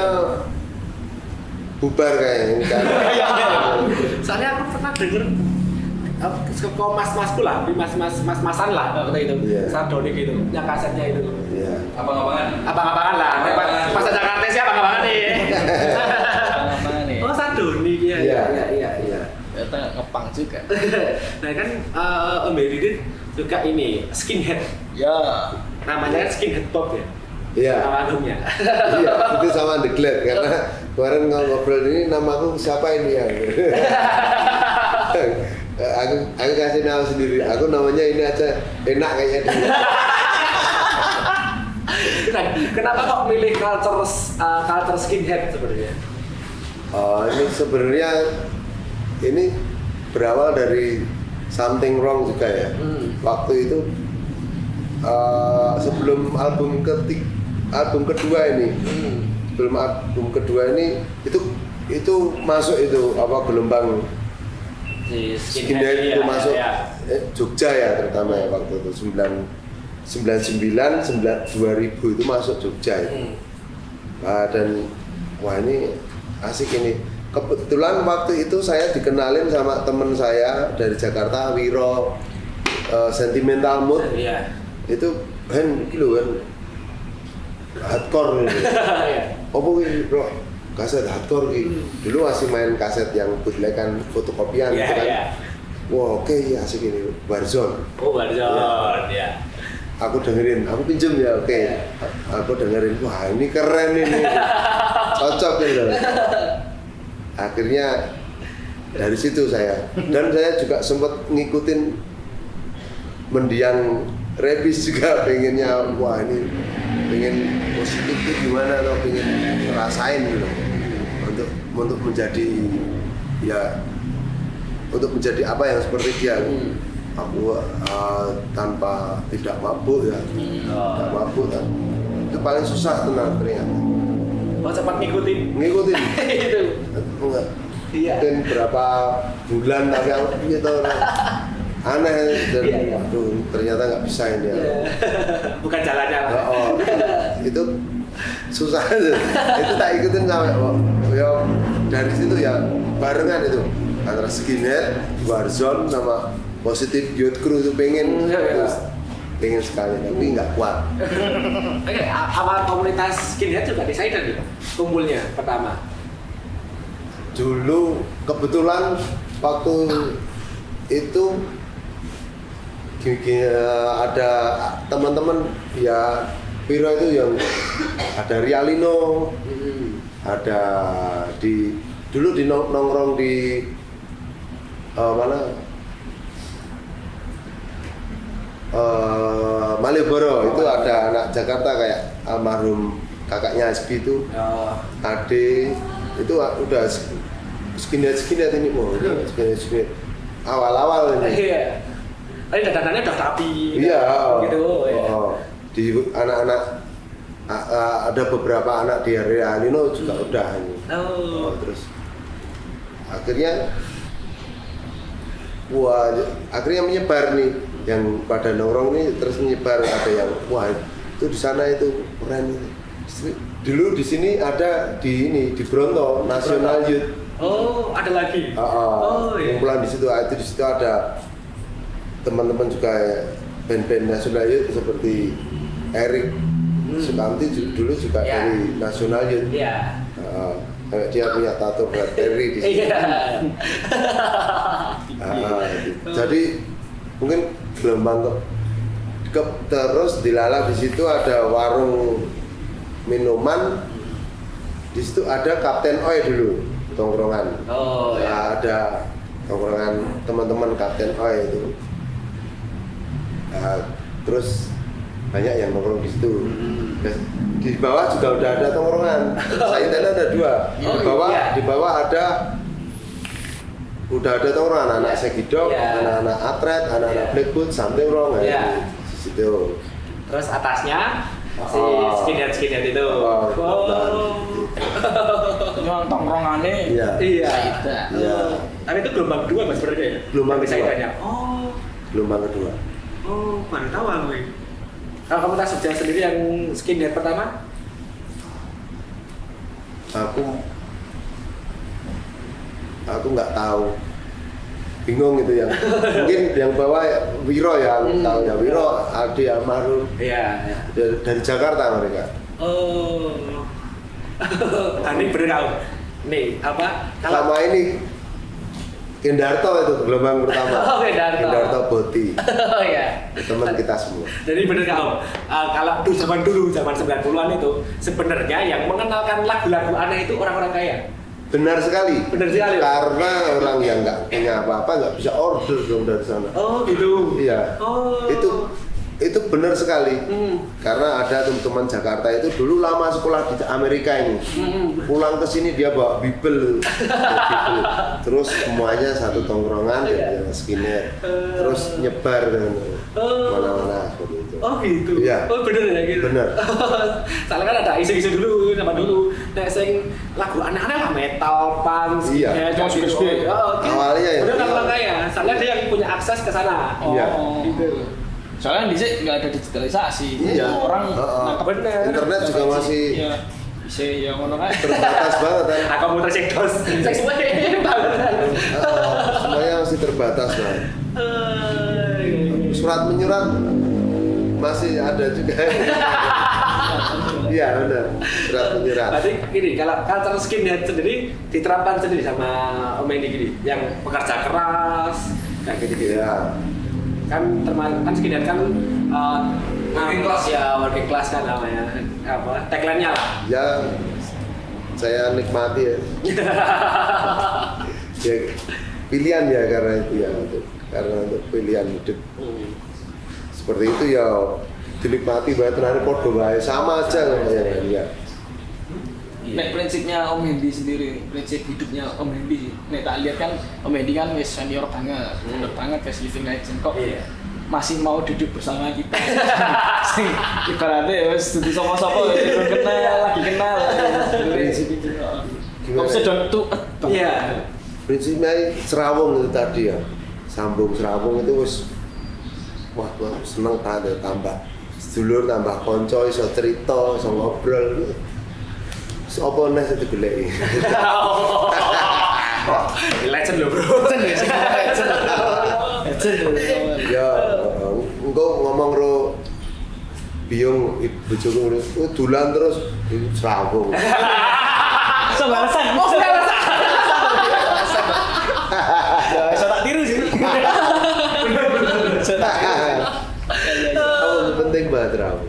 bubar kayaknya. Soalnya aku pernah denger kok mas-masku lah, mas-masan lah waktu itu, Sardonic gitu, yang kasetnya itu. Iya. Abang-abangan lah, pas ada Jakarta sih abang-abangan nih. Oh Sardonic, iya. Ternyata ngepang juga. Nah kan Om Bedidit juga ini skinhead. Ya. Namanya kan skinhead pop ya. Iya. Nama albumnya. Iya, itu sama The Glad karena kemarin ngobrol ini namaku siapa ini ya? Aku kasih nama sendiri. Aku namanya ini aja enak kayaknya dia. Kenapa kok milih culture skinhead sebenarnya? Ini sebenarnya ini berawal dari Something Wrong juga ya. Waktu itu sebelum album kedua ini, itu masuk itu apa gelombang skinhead itu masuk Jogja ya terutama ya waktu itu 99, 2000 itu masuk Jogja itu. Dan wah ini asik ini. Kebetulan waktu itu saya dikenalin sama teman saya dari Jakarta, Wiro, Sentimental Mood. Itu kan hardcore ini. Apa ini bro? Kaset hardcore ini. Dulu masih main kaset yang bootlegan fotokopian gitu kan. Wah oke ya asik ini. Warzone. Oh Warzone ya. Aku dengerin, aku pinjem ya oke. Aku dengerin, wah ini keren ini. Cocok gitu. Akhirnya dari situ saya. Dan saya juga sempat ngikutin mendiang Rebis juga pengennya, wah ini pengen positif itu gimana atau pengen ngerasain gitu untuk menjadi ya untuk menjadi apa yang seperti dia. Aku tanpa tidak mabuk ya, tidak mabuk kan. Itu paling susah tenang ternyata. Oh cepat ngikutin itu enggak mungkin berapa bulan tapi aku gitu aneh dan waduh ternyata nggak bisa ini ya. Bukan jalannya lah. Itu susah itu tak ikutin sampai ya dari situ ya barengan itu antara skinhead, Warzone sama Positive Youth Crew itu pengen sekali tapi nggak kuat. Oke, awal komunitas skinhead juga di Saidan nih kumpulnya pertama. Dulu kebetulan waktu itu ada teman-teman ya Piro itu yang ada Rialino, ada dulu di nongkrong di mana? Malioboro itu ada anak Jakarta kayak almarhum kakaknya Asbi itu, Ade itu udah skinhead ini skinhead awal ini. Iya. Tadi dandanannya udah rapi. Iya. Gitu. Di anak-anak ada beberapa anak di Realino juga udah ini. Terus akhirnya wah akhirnya menyebar nih yang pada nongkrong nih terus menyebar, ada yang wah itu di sana itu keren. Dulu di sini ada di Bronto National Youth. Oh, ada lagi. Iya. Kumpulan di situ ada teman-teman juga band-band National Youth seperti Erik Sukamti dulu juga dari National Youth. Iya. Dia punya tato Brad Perry di sini. Jadi mungkin gelombang terus dilalap di situ ada warung minuman, di situ ada Kapten Oi dulu tongkrongan. Ada tongkrongan teman-teman Kapten Oi itu. Terus banyak yang nongkrong di situ. Di bawah juga udah ada tongkrongan. Saintennya ada 2. Di bawah udah ada tongkrongan anak Segidok, anak-anak Atret, anak-anak Blackwood, something wrong di situ. Terus atasnya si skinhead itu. Yang tongkrongannya. Iya. Tapi itu gelombang kedua Mas sebenarnya ya? Gelombang kedua. Gelombang kedua. Oh, baru tahu aku. Kalau kamu tak Jogja sendiri yang skinhead pertama? Aku nggak tahu, bingung gitu ya. Mungkin yang bawah Wiro ya, aku tahu ya Wiro, Aldi Almarhum. Iya. Dari Jakarta mereka. Oh. Ini bener kamu. Nih apa? Sama ini Kendarto itu gelombang pertama. Kendarto Boti. Oh iya. Teman kita semua. Jadi bener kamu. Kalau zaman 90-an itu sebenarnya yang mengenalkan lagu-lagu aneh itu orang-orang kaya. Benar sekali. Karena orang yang nggak punya apa-apa nggak bisa order dong dari sana. Oh gitu. Iya. Itu benar sekali. Karena ada teman-teman Jakarta itu dulu lama sekolah di Amerika ini. Pulang ke sini dia bawa bibel. Terus semuanya satu tongkrongan dan skinhead. Terus nyebar dengan mana-mana seperti itu. Oh gitu. Iya. Oh bener ya gitu. Bener. Soalnya kan ada isu-isu dulu zaman dulu. Nek sing lagu aneh-aneh lah metal, punk, iya. gitu. Awalnya ya. Bener orang kaya. Soalnya dia yang punya akses ke sana. Iya. Gitu. Soalnya di sini nggak ada digitalisasi. Iya. Orang bener. Internet juga masih bisa ya ngono kan. Terbatas banget kan. Aku mau cek dos. Cek semuanya banget. Semuanya masih terbatas kan. Surat menyurat masih ada juga. Iya benar. Surat menyurat. Berarti gini, kalau culture skinhead sendiri diterapkan sendiri sama Om Hendy gini, yang pekerja keras kayak gitu. Iya. Kan skinhead kan working class ya, working class kan namanya. Apa? Tagline-nya lah. Ya saya nikmati ya. Ya pilihan ya karena itu ya karena untuk pilihan hidup. Seperti itu ya dinikmati banget nanti podo bae sama aja namanya ya. Nek prinsipnya Om Hendy sendiri, prinsip hidupnya Om Hendy. Nek tak lihat kan Om Hendy kan wis senior banget, senior banget guys, living legend kok. Masih mau duduk bersama kita. Sing ibaratnya wis dudu sapa-sapa wis lagi kenal. Prinsip itu. Kok sedang tuh. Iya. Prinsipnya serawung itu tadi ya. Sambung serawung itu wis wah seneng tambah sedulur tambah konco iso cerita iso ngobrol. Apa nih itu gelek. Legend loh bro. Ya, engkau ngomong ro biung bojoku dolan terus serawung. Sebalasan. Ya, bisa tak tiru sih. Apa penting banget serawung.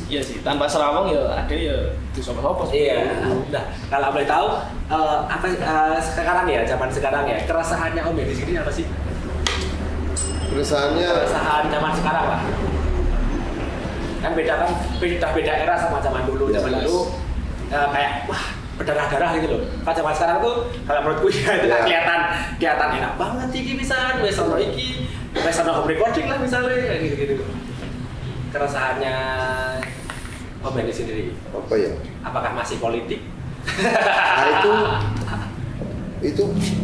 Iya sih, tanpa serawung ya ada ya itu sopo-sopo. Iya. Nah, kalau boleh tahu apa sekarang ya, zaman sekarang ya, keresahannya Om Hendy sini apa sih? Keresahan zaman sekarang lah. Kan beda era sama zaman dulu. Zaman dulu kayak wah berdarah-darah gitu loh. Pas zaman sekarang tuh kalau menurutku ya itu kelihatan enak banget iki pisan, wis ono iki, wis ono home recording lah misalnya kayak gitu-gitu. Keresahannya Om Hendy sendiri apa ya? Apakah masih politik?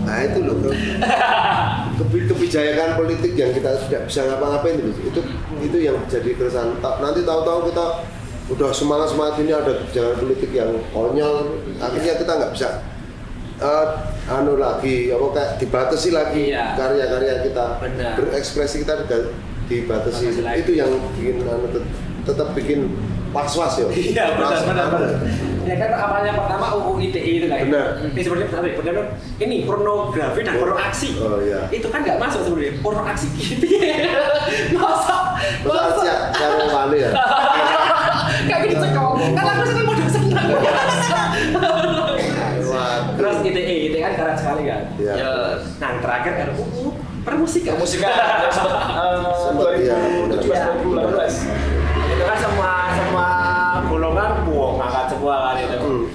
Nah itu loh bro. membijayakan politik yang kita sudah bisa ngapa-ngapain itu yang jadi keresahan. Nanti tahu-tahu kita udah semangat ini ada kebijakan politik yang konyol, akhirnya kita nggak bisa lagi kayak dibatasi lagi karya-karya kita. Benar. Berekspresi kita juga dibatasi. Itu yang bikin tetap bikin was-was ya. Iya benar. Ya kan awalnya pertama UU ITE itu kan. Benar. Ini sebenarnya benar ini pornografi dan porno aksi. Oh iya. Itu kan nggak masuk sebenarnya porno aksi gitu. Masa cara malu ya. Kayak gitu cekok. Kan aku seneng modal seneng. Terus ITE kan keren sekali kan. Iya. Nah terakhir RUU permusikan. Sempat ya. 2017. Itu kan semua golongan ngangkat semua kan itu.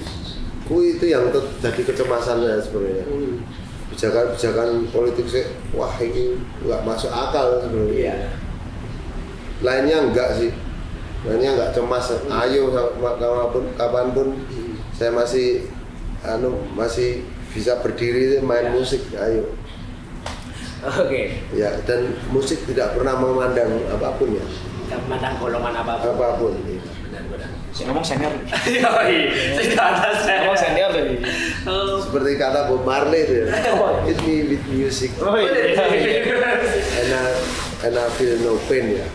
Itu yang jadi kecemasannya sebenarnya. Kebijakan politik sih, wah ini nggak masuk akal sebenarnya. Iya. Lainnya enggak sih, lainnya enggak cemas. Ayo kapanpun saya masih bisa berdiri main musik. Ayo. Oke. Ya, dan musik tidak pernah memandang apapun ya. Memandang golongan apapun. Benar. Saya ngomong senior. Saya atas Ngomong senior tadi. Seperti kata Bob Marley itu ya. Hit me with music. Oh iya. And I feel no pain ya.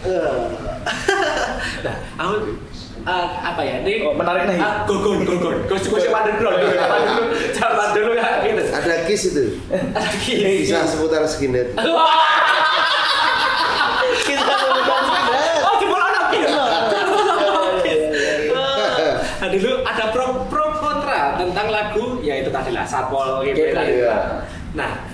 Nah, aku apa ya? Ini menarik nih. Gogon. Gosip underground dulu. Zaman dulu ya gitu. Ada Kiss itu. Ada Kiss. Bisa seputar skinhead. Oh, jempol anak Kiss. Nah, dulu ada pro kontra tentang lagu, ya itu tadi lah Satpol gitu tadi. Nah,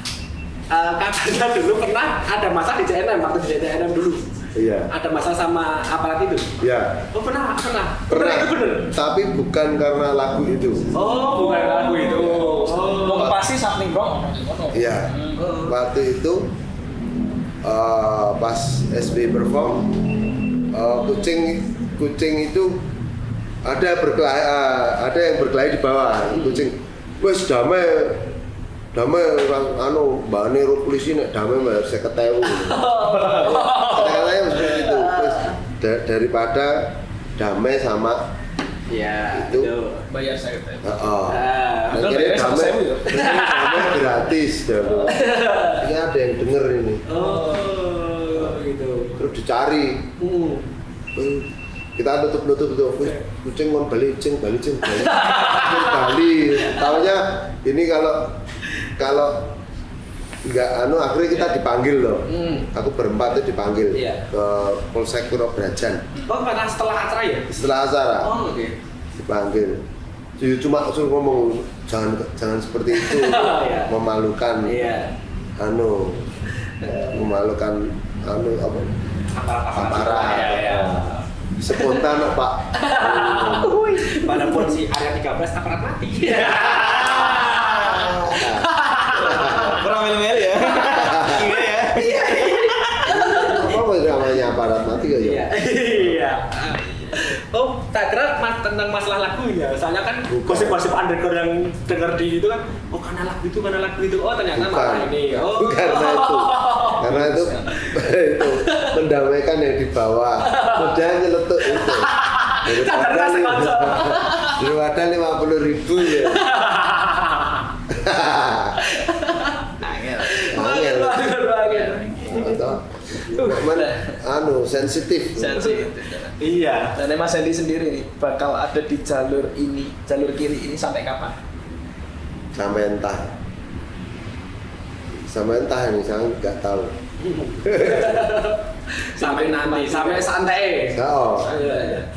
katanya dulu pernah ada masa di JNM, waktu di JNM dulu. Iya. Ada masalah sama aparat itu? Iya. Oh pernah. Itu bener. Tapi bukan karena lagu itu. Oh bukan lagu itu. Oh pasti something wrong. Iya. Waktu itu pas SB perform, kucing itu ada yang berkelahi di bawah. Kucing, wes damai mbak Nero polisi nek damai bayar 50.000. Katanya seperti itu. Terus daripada damai sama itu bayar 50.000. Akhirnya damai gratis dulu. Ini ada yang denger ini. Oh gitu. Terus dicari. Kita nutup kucing mau balik Bali. Taunya ini kalau nggak akhirnya kita dipanggil loh. Aku berempat itu dipanggil ke Polsek Puro Brajan. Oh karena setelah acara ya? Setelah acara. Oh oke. Dipanggil. Cuma suruh ngomong jangan seperti itu. Memalukan. Memalukan apa? Aparat. Spontan Pak. Padahal si area 13 aparat mati. Kurang mel ya. Iya. Apa namanya aparat mati gak ya? Iya. Oh, tak kira tentang masalah lagunya. Soalnya kan gosip-gosip underground yang denger di itu kan, karena lagu itu. Oh, ternyata masalah ini. Oh, Karena itu mendamaikan yang di bawah. Udah nyeletuk itu. Daripada 50.000 ya. Angel. Sensitif. Iya. Dan Mas Hendy sendiri nih bakal ada di jalur kiri ini sampai kapan? Sampai entah ini saya nggak tahu. Sampai nanti, sampai santai.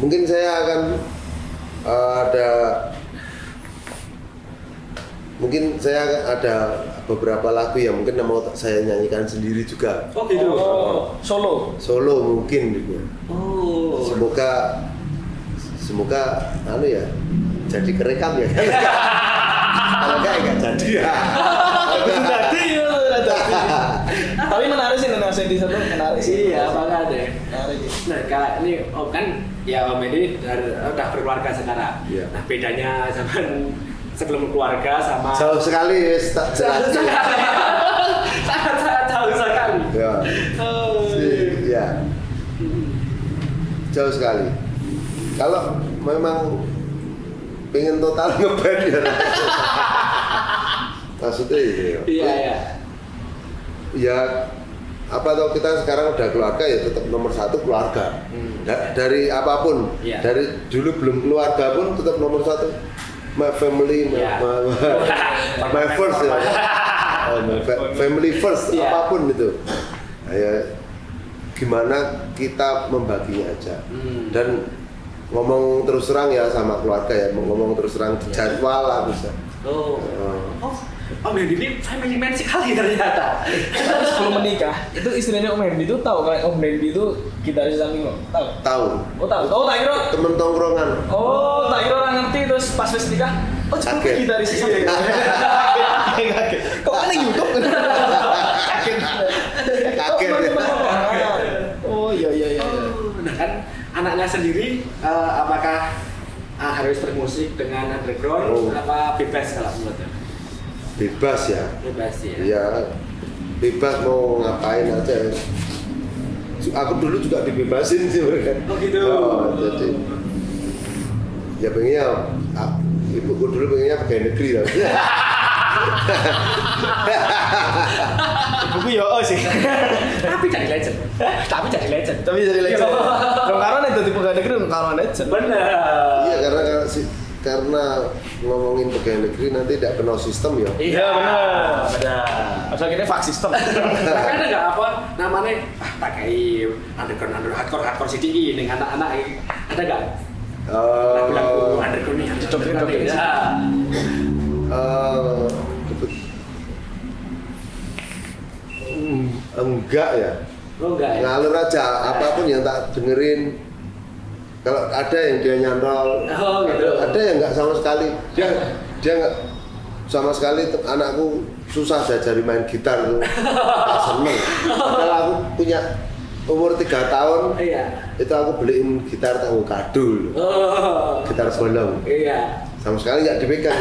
Mungkin saya akan ada beberapa lagu yang mungkin mau saya nyanyikan sendiri juga. Oh gitu. Solo mungkin gitu. Oh. Semoga jadi kerekam ya. Kalau enggak jadi ya. Tapi menarik sih Mas Hendy satu menarik sih. Iya, makanya. Menarik. Nah, kalau ini kan ya Om Hendy udah berkeluarga sekarang. Iya. Nah, bedanya zaman sebelum keluarga sama jauh sekali sangat jauh sekali. Ya. Ya. Jauh sekali. Kalau memang pengen total ngeband ya. Maksudnya itu ya. Iya. Ya apa tau kita sekarang udah keluarga ya tetap nomor satu keluarga. Dari apapun, dari dulu belum keluarga pun tetap nomor satu. My family, my first ya. Family first, apapun itu. Ya, gimana kita membaginya aja. Dan ngomong terus terang ya sama keluarga ya, ngomong terus terang di jadwal lah bisa. Om Hendy ini family man sekali ternyata. Sebelum menikah, itu istrinya Om Hendy itu tahu kalau Om Hendy itu gitaris samping lo? Tahu? Tahu. Oh tahu. Oh tak kira. Temen tongkrongan. Oh tak kira orang ngerti terus pas wis nikah. Oh cukup gitaris samping. Kaget. Kok kan YouTube? Kaget. Oh iya. Nah kan anaknya sendiri apakah harus bermusik dengan underground apa bebas kalau menurutnya? Bebas ya. Bebas ya. Iya. Bebas mau ngapain aja. Aku dulu juga dibebasin sih mereka. Oh gitu. Jadi ya pengennya ibuku dulu pengennya pegawai negeri lah. Ibuku ya sih. Tapi jadi legend. Tapi jadi legend. Dong karena itu tipe pegawai negeri karena legend. Benar. Iya karena ngomongin pegawai negeri nanti tidak kenal sistem ya. Iya benar. Asal kita fak sistem. Kan ada nggak apa namanya pakai underground hardcore CDI dengan anak-anak ada nggak? Lagu-lagu underground yang joget-joget. Enggak ya. Enggak ya. Ngalur aja apapun yang tak dengerin. Kalau ada yang dia nyantol, gitu. ada yang nggak sama sekali. Dia nggak sama sekali. Anakku susah diajari main gitar tuh, nggak seneng. Kalau aku punya umur 3 tahun, itu aku beliin gitar tanggung kado, gitar bolong. Iya. Sama sekali nggak dipegang.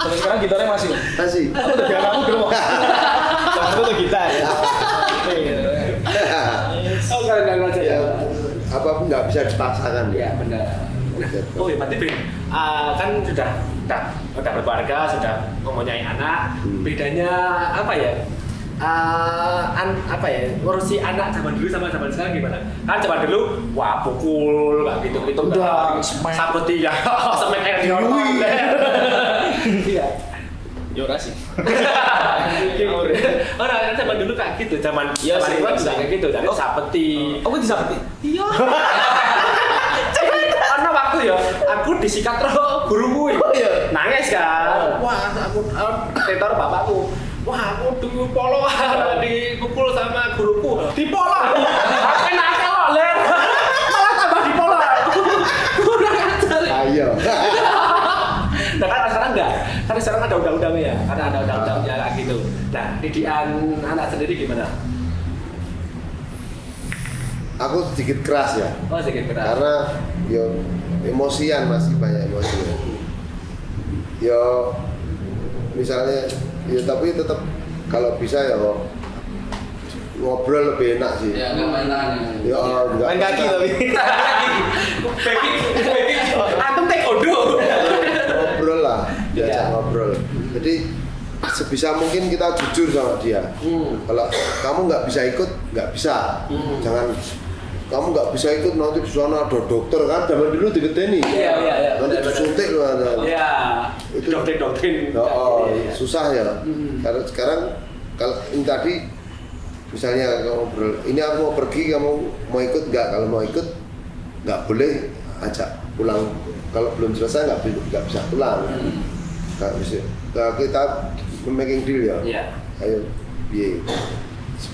Sampai sekarang gitarnya masih. Aku udah biar aku dulu. Aku udah gitar. Oh nggak ngajak ya. Apapun nggak bisa dipaksakan. Iya benar. Oh ya Pak Tibin, kan sudah berkeluarga, sudah mempunyai anak. Bedanya apa ya? Ngurusi anak zaman dulu sama zaman sekarang gimana? Kan zaman dulu, wah pukul, kayak gitu udah saputi ya, semek air di orang. Iya. Yora sih. Oh, nah, zaman dulu kayak gitu, zaman itu kayak gitu, dan sapeti. Aku disapeti. Iya. Karena waktu ya, aku disikat terus guruku. Nangis kan. Wah, aku tetor bapakku. Wah, aku dulu polo dipukul sama guruku. Dipolo. Aku nakal kok, Len. Malah tambah dipolo. Kurang ajar. Ayo. Nah kan sekarang enggak, kan sekarang ada undang-undangnya ya, karena ada undang-undangnya kayak gitu. Nah, didikan anak sendiri gimana? Aku sedikit keras ya. Oh sedikit keras. Karena yo emosian, masih banyak emosian. Yo misalnya, ya tapi tetap kalau bisa ya ngobrol lebih enak sih. Ya nggak mainan. Ya enggak. Main kaki tapi. Antum taekwondo. Ngobrol lah, diajak ngobrol. Jadi sebisa mungkin kita jujur sama dia. Kalau kamu nggak bisa ikut, nggak bisa. Jangan kamu nggak bisa ikut, nanti di sana ada dokter kan, zaman dulu digedeni. Iya. Nanti disuntik loh ada. Iya. Itu doktrin. Susah ya. Karena sekarang kalau ini tadi misalnya ngobrol, ini aku mau pergi, kamu mau ikut nggak? Kalau mau ikut nggak boleh ajak pulang. Kalau belum selesai nggak bisa pulang. Nggak bisa. Kita making deal ya. Iya. Ayo, biye.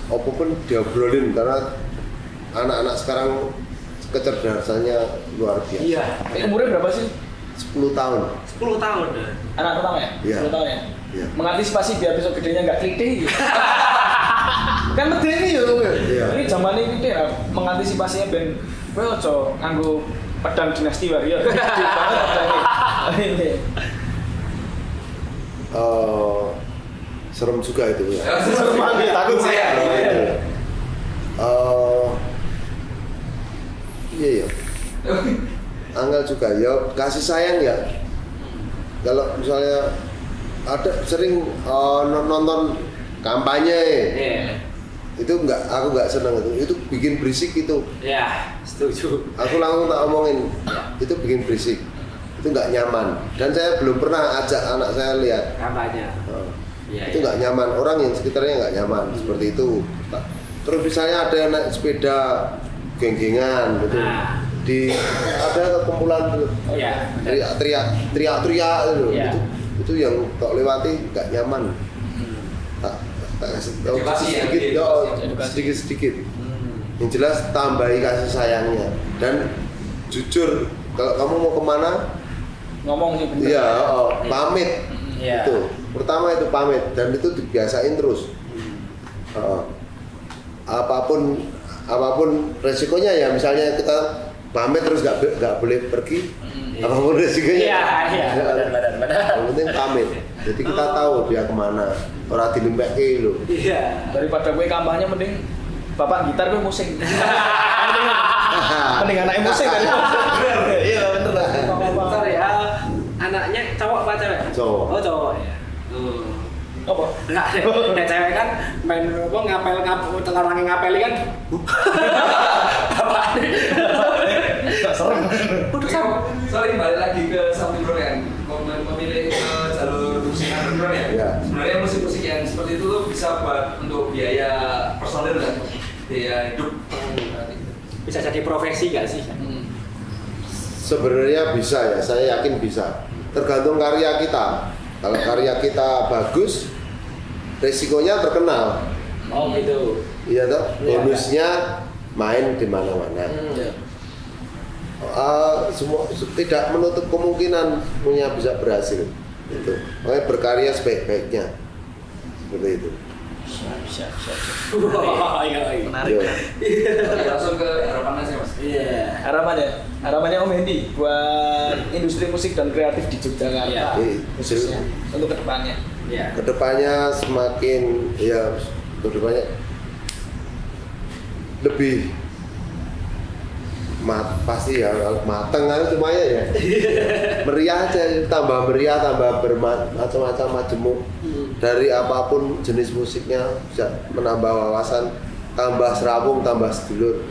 Apapun diobrolin karena anak-anak sekarang kecerdasannya luar biasa. Iya. Umurnya berapa sih? 10 tahun. 10 tahun. Anak pertama ya? Iya. 10 tahun ya? Iya. Mengantisipasi biar besok gedenya nggak klite gitu. Kan medeni ya, Iya. ini zaman ini klite lah. Mengantisipasinya ben kowe aja nganggo pedang dinasti warrior. Gede banget pedangnya. Serem juga itu ya. Serem banget, takut saya. emosional juga ya, kasih sayang ya. Kalau misalnya ada sering nonton kampanye, itu aku nggak senang itu bikin berisik itu. Ya, setuju. Aku langsung tak omongin, itu bikin berisik, itu nggak nyaman. Dan saya belum pernah ajak anak saya lihat Kampanye. itu nggak nyaman, orang yang sekitarnya nggak nyaman seperti itu. Terus misalnya ada yang naik sepeda geng-gengan gitu, ada kumpulan teriak gitu, itu yang tak lewati nggak nyaman. Tak kasih sedikit. Yang jelas tambahi kasih sayangnya dan jujur. Kalau kamu mau kemana, ngomong sih bener. Iya, pamit. Itu pertama itu pamit dan itu dibiasain terus. Apapun resikonya ya, misalnya kita pamit terus nggak boleh pergi, apapun resikonya. Yang penting pamit. Jadi kita tahu dia kemana. Orang dilimpeke lho. Iya. Daripada gue kampanye mending bapak gitar gue musik. Mending anaknya musik kan. Iya bener lah. Bentar ya. Anaknya cowok apa cewek? Cowok. Oh cowok ya. Apa? Enggak, ya cewek kan main apa ngapel orang ngapeli kan. Bapak nih. Serem. Sorry, balik lagi ke Sampai Bro ya. Memilih jalur musik underground ya. Sebenarnya musik-musik yang seperti itu tuh bisa buat untuk biaya personil dan biaya hidup. Bisa jadi profesi nggak sih? Sebenarnya bisa ya, saya yakin bisa. Tergantung karya kita. Kalau karya kita bagus, resikonya terkenal. Oh gitu. Iya toh. Bonusnya main di mana-mana. Semua tidak menutup kemungkinan punya bisa berhasil. Itu. Makanya berkarya sebaik-baiknya. Seperti itu. Siap. Menarik. Oke, langsung ke harapannya sih Mas. Iya. Harapannya Om Hendy buat industri musik dan kreatif di Yogyakarta, khususnya untuk kedepannya. Iya. Kedepannya semakin ya, kedepannya lebih pasti ya mateng aja semuanya ya. Meriah aja, tambah meriah, tambah bermacam-macam majemuk. Dari apapun jenis musiknya bisa menambah wawasan, tambah serawung, tambah sedulur.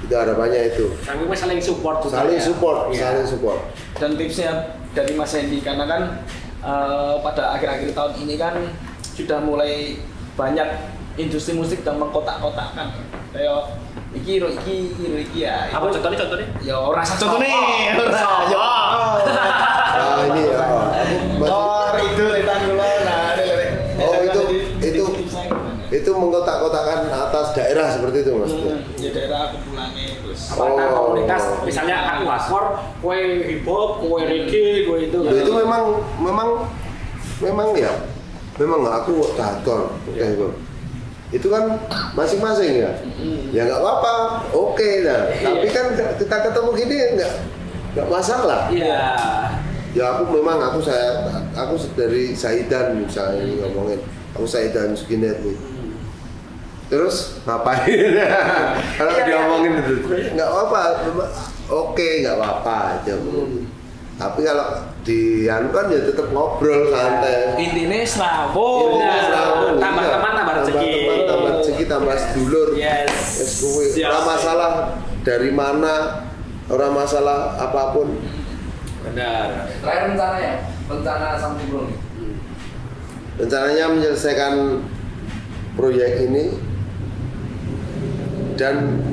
Itu harapannya itu. Kami saling support juga. Saling support. Dan tipsnya dari Mas Hendy, karena kan pada akhir-akhir tahun ini kan sudah mulai banyak industri musik dan mengkotak-kotakkan. Kayak iki ya. Apa contohnya? Ya ora contohnya. Ini ya. Itu retan kula. Itu mengkotak-kotakan atas daerah seperti itu Mas. Ya daerah kumpulannya terus. Apakah komunitas misalnya aku hardcore, kue hip hop, kue reggae, kue itu. Itu memang ya. Memang aku hardcore, itu kan masing-masing ya. Ya nggak apa-apa, oke lah. Tapi kan kita ketemu gini nggak masalah. Iya. Ya aku dari Saidan misalnya ngomongin, aku Saidan Suginet nih. Terus ngapain? Kalau diomongin itu nggak apa-apa, oke nggak apa-apa aja. Tapi kalau kan ya tetap ngobrol santai. Intinya serawung. Tambah teman, tambah rezeki, tambah sedulur. Yes. Orang masalah dari mana, orang masalah apapun. Benar. Terakhir rencana Sampai Bro nih. Rencananya menyelesaikan proyek ini dan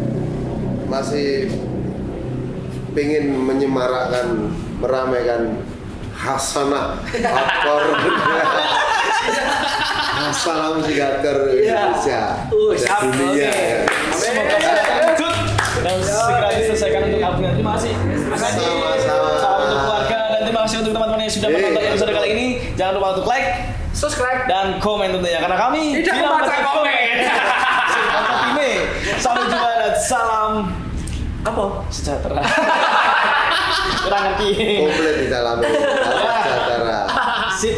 masih pengen meramaikan hasanah hardcore hasanah musik hardcore Indonesia dan dunia. Semoga lanjut dan segera diselesaikan untuk albumnya. Terima kasih. Sama-sama. Salam untuk keluarga dan terima kasih untuk teman-teman yang sudah menonton episode kali ini. Jangan lupa untuk like, subscribe dan komen tentunya karena kami tidak membaca komen. Sampai jumpa dan salam sejahtera. Kurang ngerti. Komplit di dalamnya. Sejahtera. Sip.